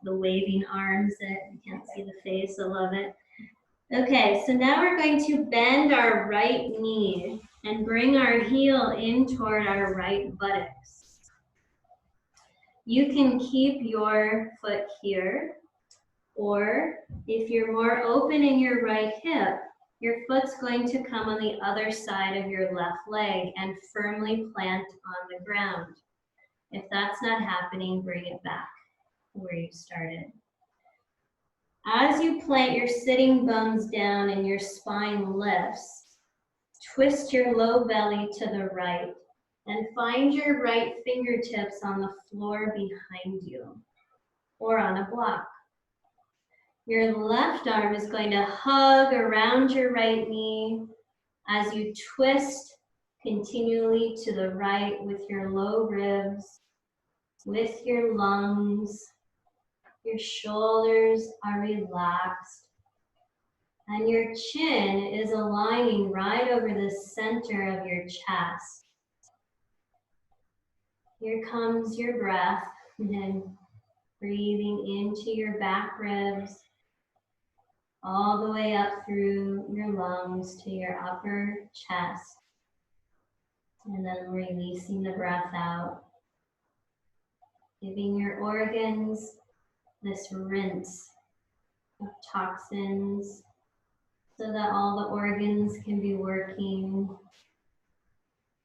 The waving arms that you can't see the face. I love it. Okay, so now we're going to bend our right knee and bring our heel in toward our right buttocks. You can keep your foot here, or if you're more open in your right hip, your foot's going to come on the other side of your left leg and firmly plant on the ground. If that's not happening, bring it back where you started. As you plant your sitting bones down and your spine lifts, twist your low belly to the right and find your right fingertips on the floor behind you or on a block. Your left arm is going to hug around your right knee as you twist continually to the right with your low ribs, with your lungs. Your shoulders are relaxed, and your chin is aligning right over the center of your chest. Here comes your breath, and then breathing into your back ribs, all the way up through your lungs to your upper chest, and then releasing the breath out, giving your organs this rinse of toxins so that all the organs can be working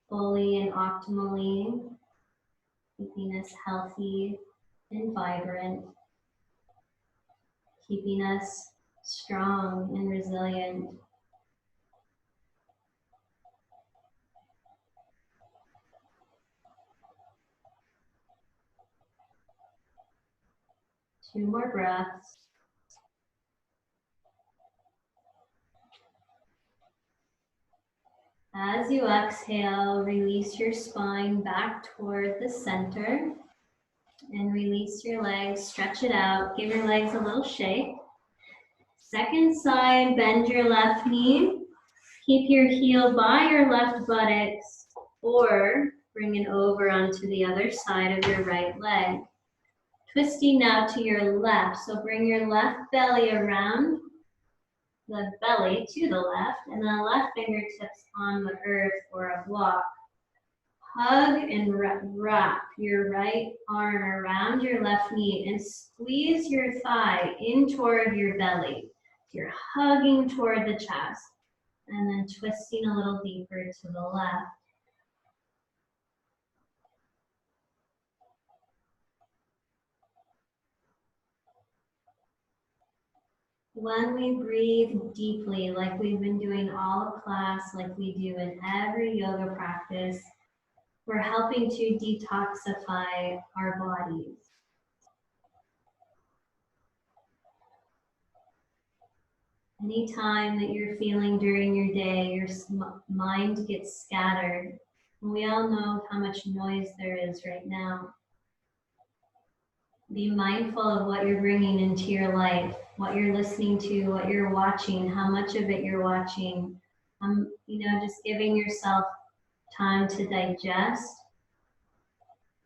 fully and optimally, keeping us healthy and vibrant, keeping us strong and resilient. Two more breaths. As you exhale, release your spine back toward the center and release your legs, stretch it out, give your legs a little shake. Second side, bend your left knee, keep your heel by your left buttocks or bring it over onto the other side of your right leg. Twisting now to your left, so bring your left belly around the belly to the left, and then left fingertips on the earth or a block. Hug and wrap your right arm around your left knee and squeeze your thigh in toward your belly. You're hugging toward the chest, and then twisting a little deeper to the left. When we breathe deeply, like we've been doing all of class, like we do in every yoga practice, we're helping to detoxify our bodies. Anytime that you're feeling during your day, your mind gets scattered. And we all know how much noise there is right now. Be mindful of what you're bringing into your life, what you're listening to, what you're watching, how much of it you're watching. Just giving yourself time to digest.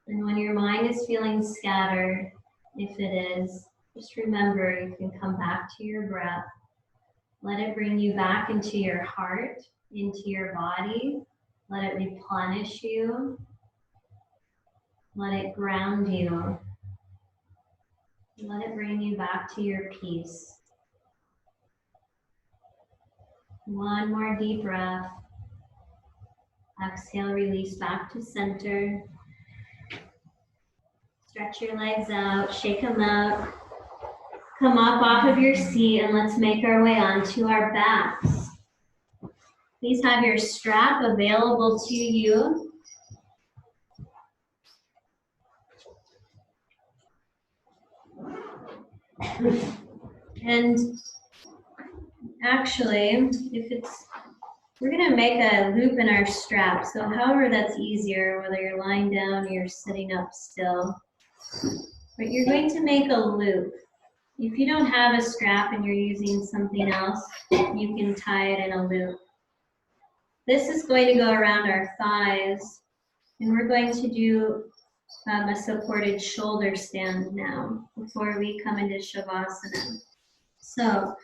And when your mind is feeling scattered, if it is, just remember you can come back to your breath. Let it bring you back into your heart, into your body. Let it replenish you. Let it ground you. Let it bring you back to your peace. One more deep breath. Exhale, release back to center. Stretch your legs out, shake them out. Come up off of your seat and let's make our way onto our backs. Please have your strap available to you. And actually, we're gonna make a loop in our strap. So however that's easier, whether you're lying down or you're sitting up still. But you're going to make a loop. If you don't have a strap and you're using something else, you can tie it in a loop. This is going to go around our thighs, and we're going to do a supported shoulder stand now before we come into Shavasana. So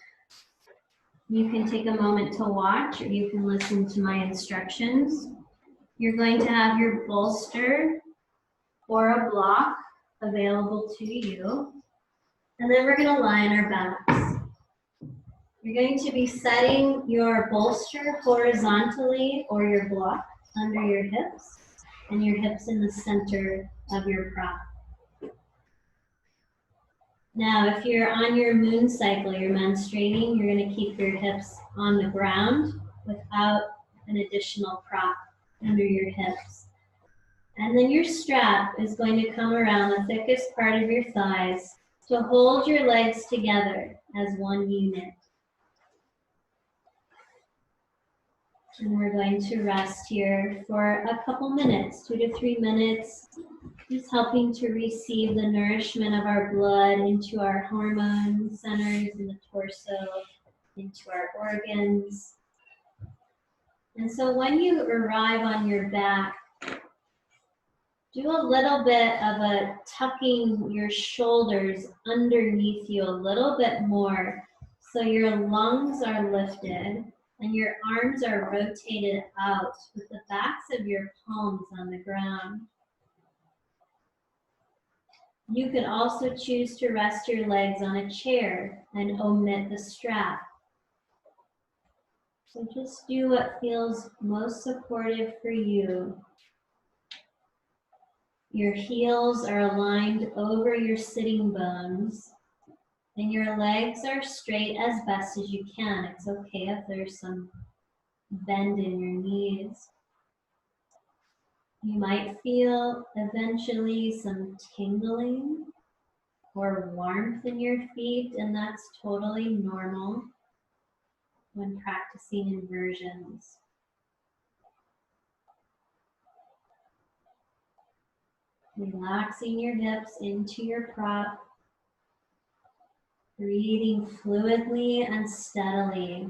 you can take a moment to watch, or you can listen to my instructions. You're going to have your bolster or a block available to you. And then we're going to lie on our backs. You're going to be setting your bolster horizontally or your block under your hips, and your hips in the center of your prop. Now, if you're on your moon cycle, you're menstruating, you're going to keep your hips on the ground without an additional prop under your hips. And then your strap is going to come around the thickest part of your thighs to hold your legs together as one unit. And we're going to rest here for a couple minutes, 2 to 3 minutes, just helping to receive the nourishment of our blood into our hormone centers in the torso, into our organs. And so when you arrive on your back, do a little bit of a tucking your shoulders underneath you a little bit more so your lungs are lifted and your arms are rotated out with the backs of your palms on the ground. You can also choose to rest your legs on a chair and omit the strap. So just do what feels most supportive for you. Your heels are aligned over your sitting bones, and your legs are straight as best as you can. It's okay if there's some bend in your knees. You might feel eventually some tingling or warmth in your feet, and that's totally normal when practicing inversions. Relaxing your hips into your prop, breathing fluidly and steadily.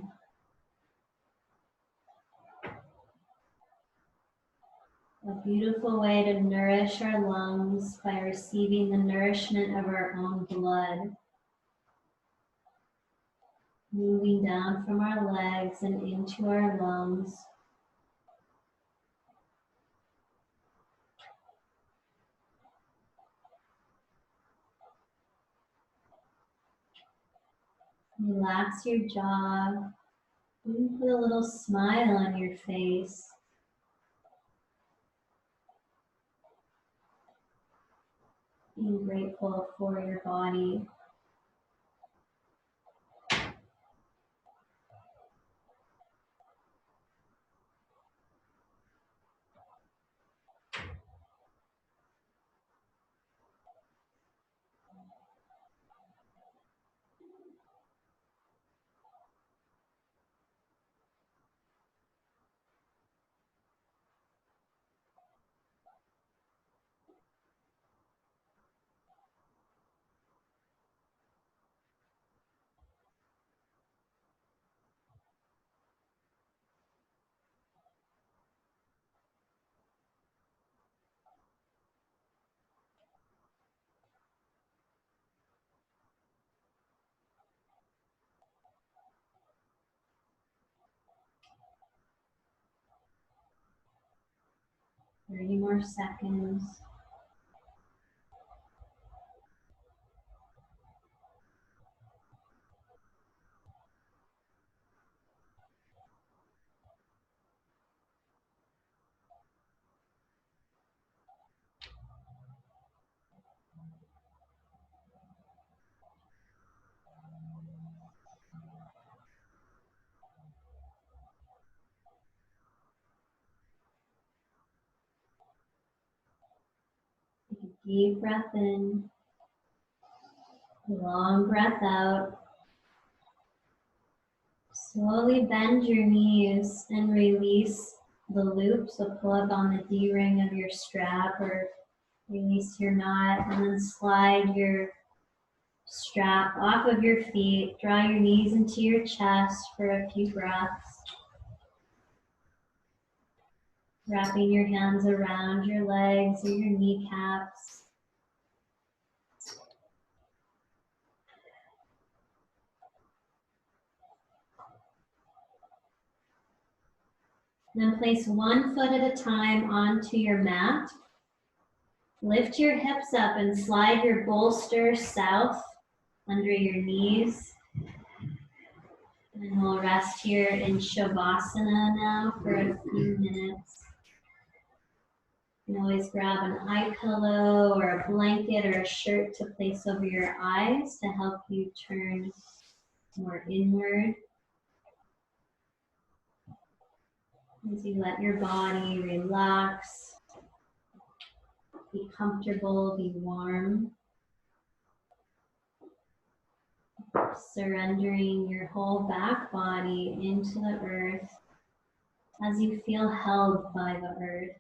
A beautiful way to nourish our lungs by receiving the nourishment of our own blood. Moving down from our legs and into our lungs. Relax your jaw. Even put a little smile on your face. Being grateful for your body. Thirty more seconds. Deep breath in, long breath out. Slowly bend your knees and release the loop. So pull up on the D-ring of your strap or release your knot, and then slide your strap off of your feet. Draw your knees into your chest for a few breaths. Wrapping your hands around your legs or your kneecaps. Then place one foot at a time onto your mat. Lift your hips up and slide your bolster south under your knees. And we'll rest here in Shavasana now for a few minutes. You can always grab an eye pillow or a blanket or a shirt to place over your eyes to help you turn more inward. As you let your body relax, be comfortable, be warm. Surrendering your whole back body into the earth as you feel held by the earth.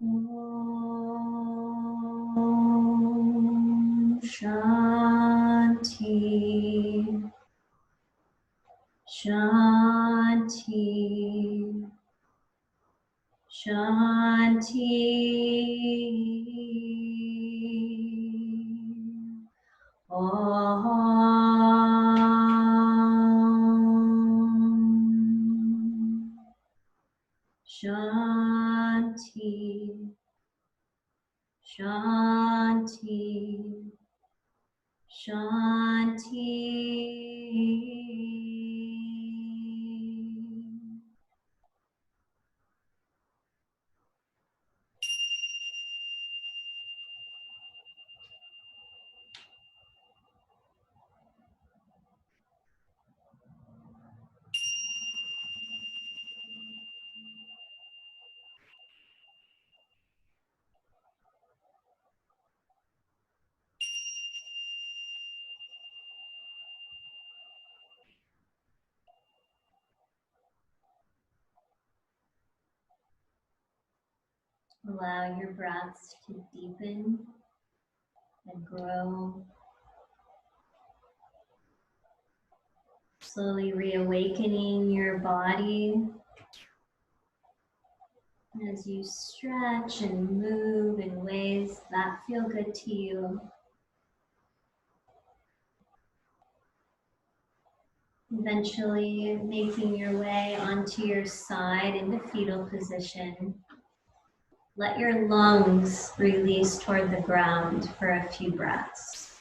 Om Shanti, Shanti, Shanti. Om Shanti, Shanti, Shanti. Allow your breaths to deepen and grow. Slowly reawakening your body as you stretch and move in ways that feel good to you. Eventually making your way onto your side into fetal position. Let your lungs release toward the ground for a few breaths.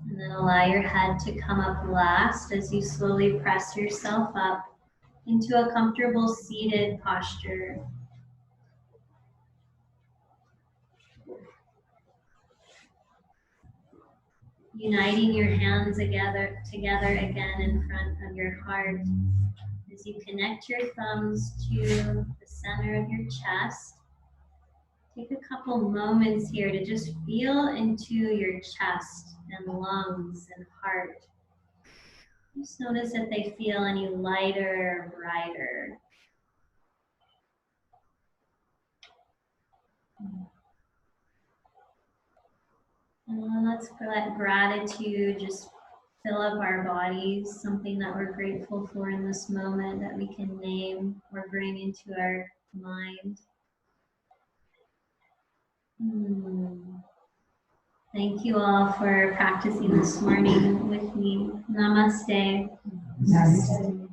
And then allow your head to come up last as you slowly press yourself up into a comfortable seated posture. Uniting your hands together again in front of your heart as you connect your thumbs to the center of your chest. Take a couple moments here to just feel into your chest and lungs and heart. Just notice if they feel any lighter or brighter. And let's let gratitude just fill up our bodies, something that we're grateful for in this moment that we can name or bring into our mind. Thank you all for practicing this morning with me. Namaste. Namaste.